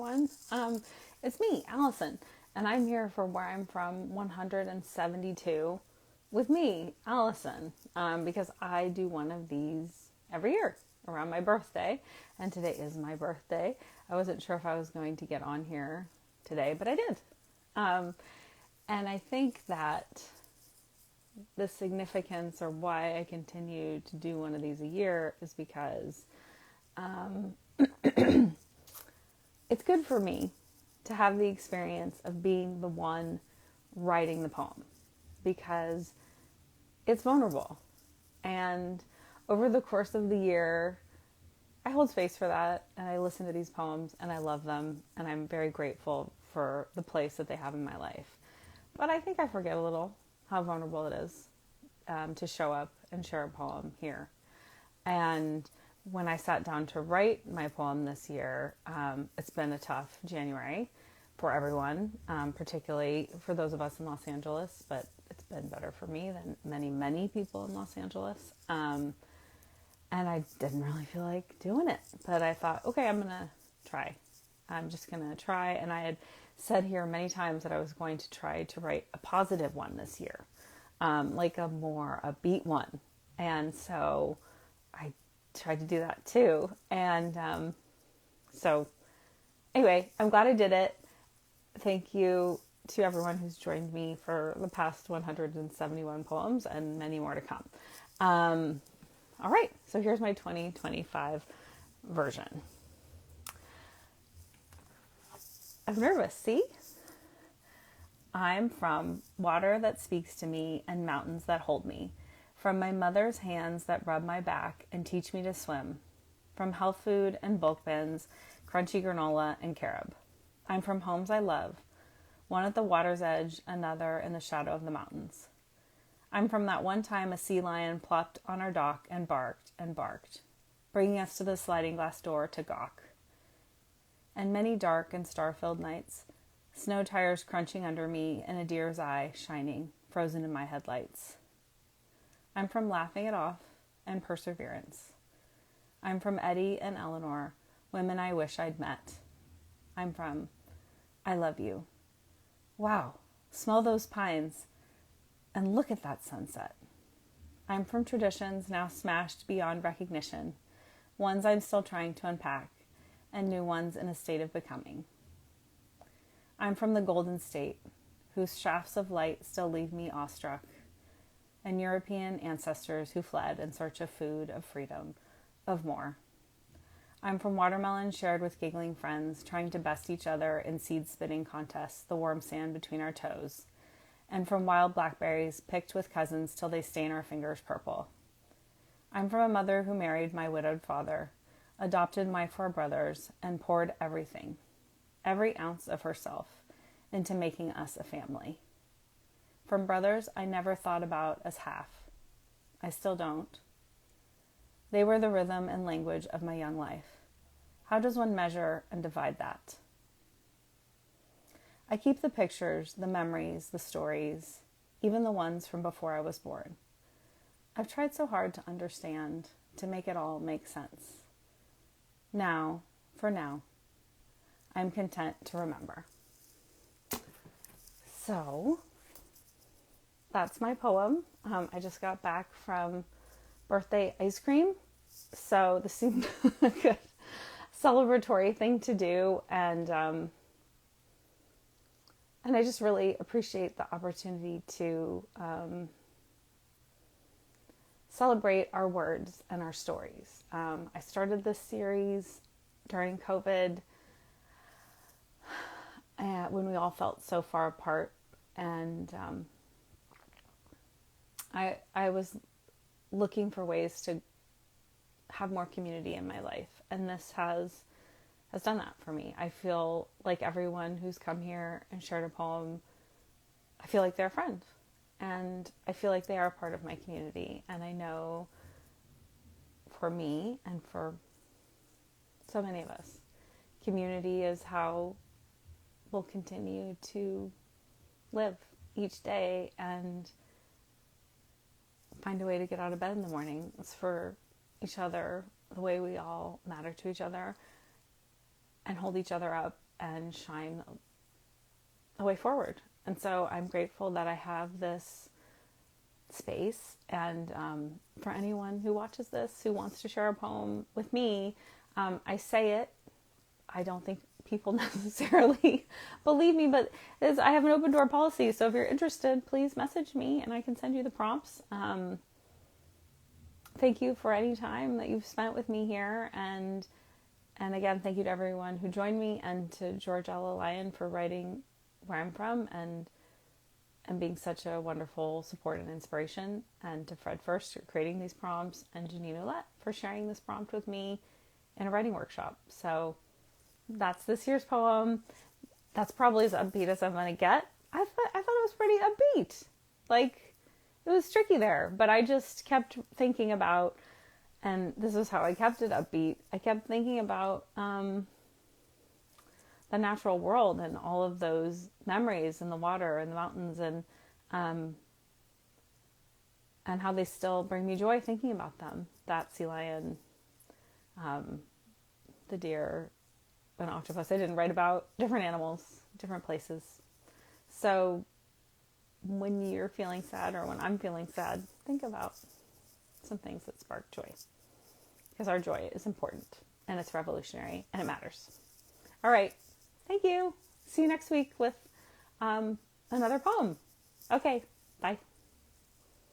everyone. It's me, Alyson, and I'm here for Where I'm From 172 with me, Alyson, because I do one of these every year around my birthday, and today is my birthday. I wasn't sure if I was going to get on here today, but I did. And I think that the significance or why I continue to do one of these a year is because it's good for me to have the experience of being the one writing the poem because it's vulnerable. And over the course of the year, I hold space for that and I listen to these poems and I love them and I'm very grateful for the place that they have in my life. But I think I forget a little how vulnerable it is to show up and share a poem here. And when I sat down to write my poem this year, it's been a tough January for everyone, particularly for those of us in Los Angeles, but it's been better for me than many, many people in Los Angeles. And I didn't really feel like doing it, but I thought, okay, I'm going to try. I'm just going to try. And I had said here many times that I was going to try to write a positive one this year, like a more upbeat one. And so I tried to do that too. And so anyway, I'm glad I did it. Thank you to everyone who's joined me for the past 171 poems and many more to come. All right, so here's my 2025 version. I'm nervous, see? I'm from water that speaks to me and mountains that hold me, from my mother's hands that rub my back and teach me to swim, from health food and bulk bins, crunchy granola and carob. I'm from homes I love, one at the water's edge, another in the shadow of the mountains. I'm from that one time a sea lion plopped on our dock and barked, bringing us to the sliding glass door to gawk. And many dark and star-filled nights, snow tires crunching under me and a deer's eye shining, frozen in my headlights. I'm from laughing it off and perseverance. I'm from Ettie and Eleanor, women I wish I'd met. I'm from I love you. Wow, smell those pines and look at that sunset. I'm from traditions now smashed beyond recognition, ones I'm still trying to unpack, and new ones in a state of becoming. I'm from the Golden State, whose shafts of light still leave me awestruck, and European ancestors who fled in search of food, of freedom, of more. I'm from watermelons shared with giggling friends, trying to best each other in seed-spitting contests, the warm sand between our toes, and from wild blackberries picked with cousins till they stain our fingers purple. I'm from a mother who married my widowed father, adopted my 4 brothers, and poured everything, every ounce of herself, into making us a family. From brothers I never thought about as half. I still don't. They were the rhythm and language of my young life. How does one measure and divide that? I keep the pictures, the memories, the stories, even the ones from before I was born. I've tried so hard to understand, to make it all make sense. Now, for now, I'm content to remember. So, that's my poem. I just got back from birthday ice cream, so this seemed a good celebratory thing to do, and I just really appreciate the opportunity to celebrate our words and our stories. I started this series during COVID when we all felt so far apart, and I was looking for ways to have more community in my life, and this has done that for me. I feel like everyone who's come here and shared a poem, I feel like they're a friend, and I feel like they are a part of my community, and I know for me and for so many of us, community is how we'll continue to live each day and find a way to get out of bed in the morning. It's for each other, the way we all matter to each other and hold each other up and shine a way forward. And so I'm grateful that I have this space. And for anyone who watches this, who wants to share a poem with me, I say it. I don't think people necessarily believe me, but I have an open door policy. So if you're interested, please message me and I can send you the prompts. Thank you for any time that you've spent with me here. And again, thank you to everyone who joined me, and to Georgella Lyon for writing where I'm from and being such a wonderful support and inspiration, and to Fred First for creating these prompts, and Janine Ouellette for sharing this prompt with me in a writing workshop. So that's this year's poem. That's probably as upbeat as I'm going to get. I thought it was pretty upbeat. Like, it was tricky there, but I just kept thinking about, and this is how I kept it upbeat. I kept thinking about the natural world and all of those memories and the water and the mountains and how they still bring me joy thinking about them. That sea lion, the deer, an octopus. I didn't write about different animals, different places. So when you're feeling sad, or when I'm feeling sad, think about some things that spark joy, because our joy is important and it's revolutionary and it matters. All right. Thank you. See you next week with another poem. Okay.